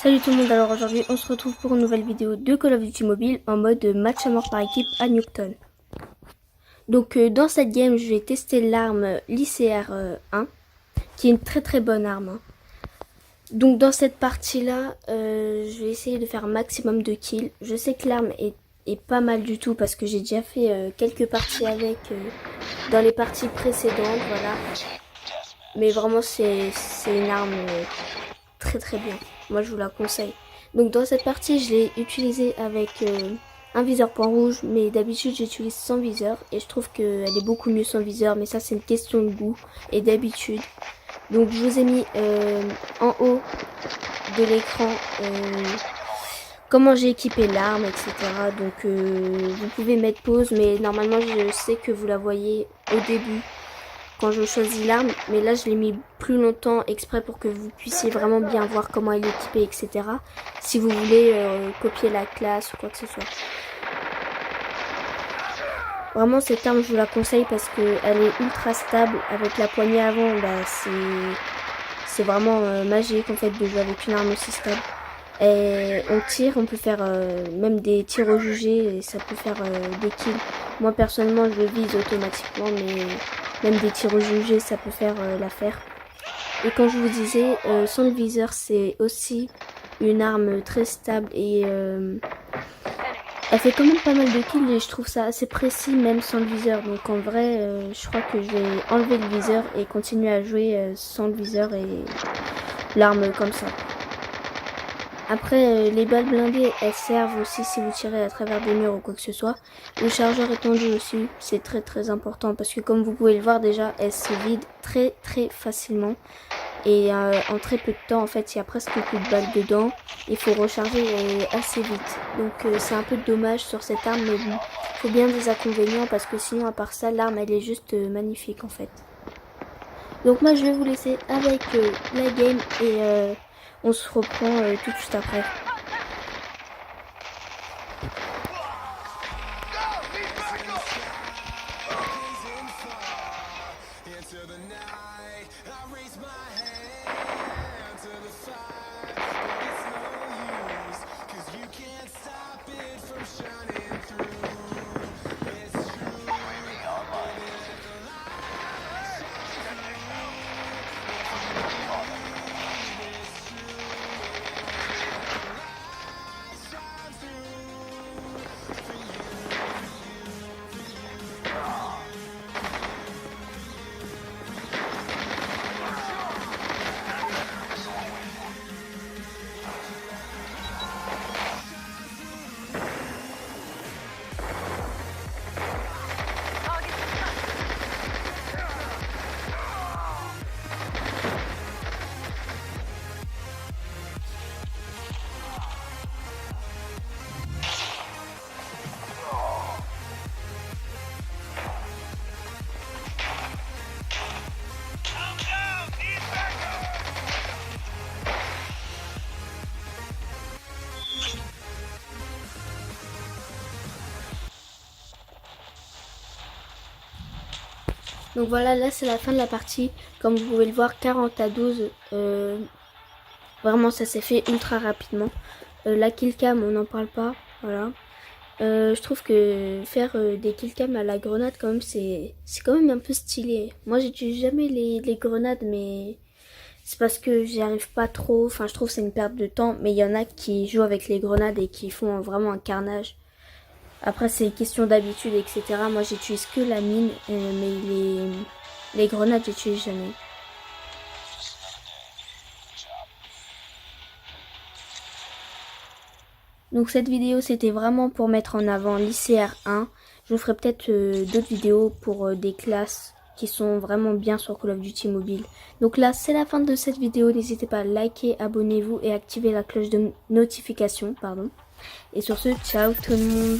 Salut tout le monde, alors aujourd'hui on se retrouve pour une nouvelle vidéo de Call of Duty Mobile en mode match à mort par équipe à Newton. Donc dans cette game je vais tester l'arme l'ICR 1 qui est une très bonne arme. Donc dans cette partie là je vais essayer de faire un maximum de kills. Je sais que l'arme est pas mal du tout parce que j'ai déjà fait quelques parties avec dans les parties précédentes, voilà. Mais vraiment c'est une arme très bien. Moi je vous la conseille. Donc dans cette partie je l'ai utilisée avec un viseur point rouge, mais d'habitude j'utilise sans viseur et je trouve qu'elle est beaucoup mieux sans viseur, mais ça c'est une question de goût et d'habitude. Donc je vous ai mis en haut de l'écran comment j'ai équipé l'arme, etc. Donc vous pouvez mettre pause, mais normalement je sais que vous la voyez au début quand je choisis l'arme, mais là je l'ai mis plus longtemps exprès pour que vous puissiez vraiment bien voir comment elle est équipée, etc. Si vous voulez copier la classe ou quoi que ce soit. Vraiment cette arme je vous la conseille parce qu'elle est ultra stable. Avec la poignée avant, bah, c'est vraiment magique en fait de jouer avec une arme aussi stable. Et on tire, on peut faire même des tirs au jugé et ça peut faire des kills. Moi personnellement je vise automatiquement, mais même des tirs au jugé ça peut faire l'affaire. Et quand je vous disais, sans le viseur c'est aussi une arme très stable et elle fait quand même pas mal de kills et je trouve ça assez précis même sans le viseur. Donc en vrai je crois que je vais enlever le viseur et continuer à jouer sans le viseur et l'arme comme ça. Après, les balles blindées, elles servent aussi si vous tirez à travers des murs ou quoi que ce soit. Le chargeur étendu aussi, c'est très important parce que comme vous pouvez le voir déjà, elle se vide très facilement. Et en très peu de temps, en fait, il y a presque plus de balles dedans. Il faut recharger assez vite. Donc c'est un peu dommage sur cette arme, mais bon, il faut bien des inconvénients parce que sinon, à part ça, l'arme, elle est juste magnifique en fait. Donc moi, je vais vous laisser avec la game et on se reprend tout de suite après. Donc voilà, là c'est la fin de la partie. Comme vous pouvez le voir, 40-12. Vraiment ça s'est fait ultra rapidement. La killcam on n'en parle pas. Voilà. Je trouve que faire des killcam à la grenade quand même c'est quand même un peu stylé. Moi j'utilise jamais les grenades, mais c'est parce que j'y arrive pas trop. Enfin je trouve que c'est une perte de temps. Mais il y en a qui jouent avec les grenades et qui font vraiment un carnage. Après c'est question d'habitude, etc. Moi j'utilise que la mine, mais les grenades j'utilise jamais. Donc cette vidéo c'était vraiment pour mettre en avant l'ICR 1. Je vous ferai peut-être d'autres vidéos pour des classes qui sont vraiment bien sur Call of Duty Mobile. Donc là c'est la fin de cette vidéo. N'hésitez pas à liker, abonnez-vous et activer la cloche de notification. Et sur ce, ciao tout le monde.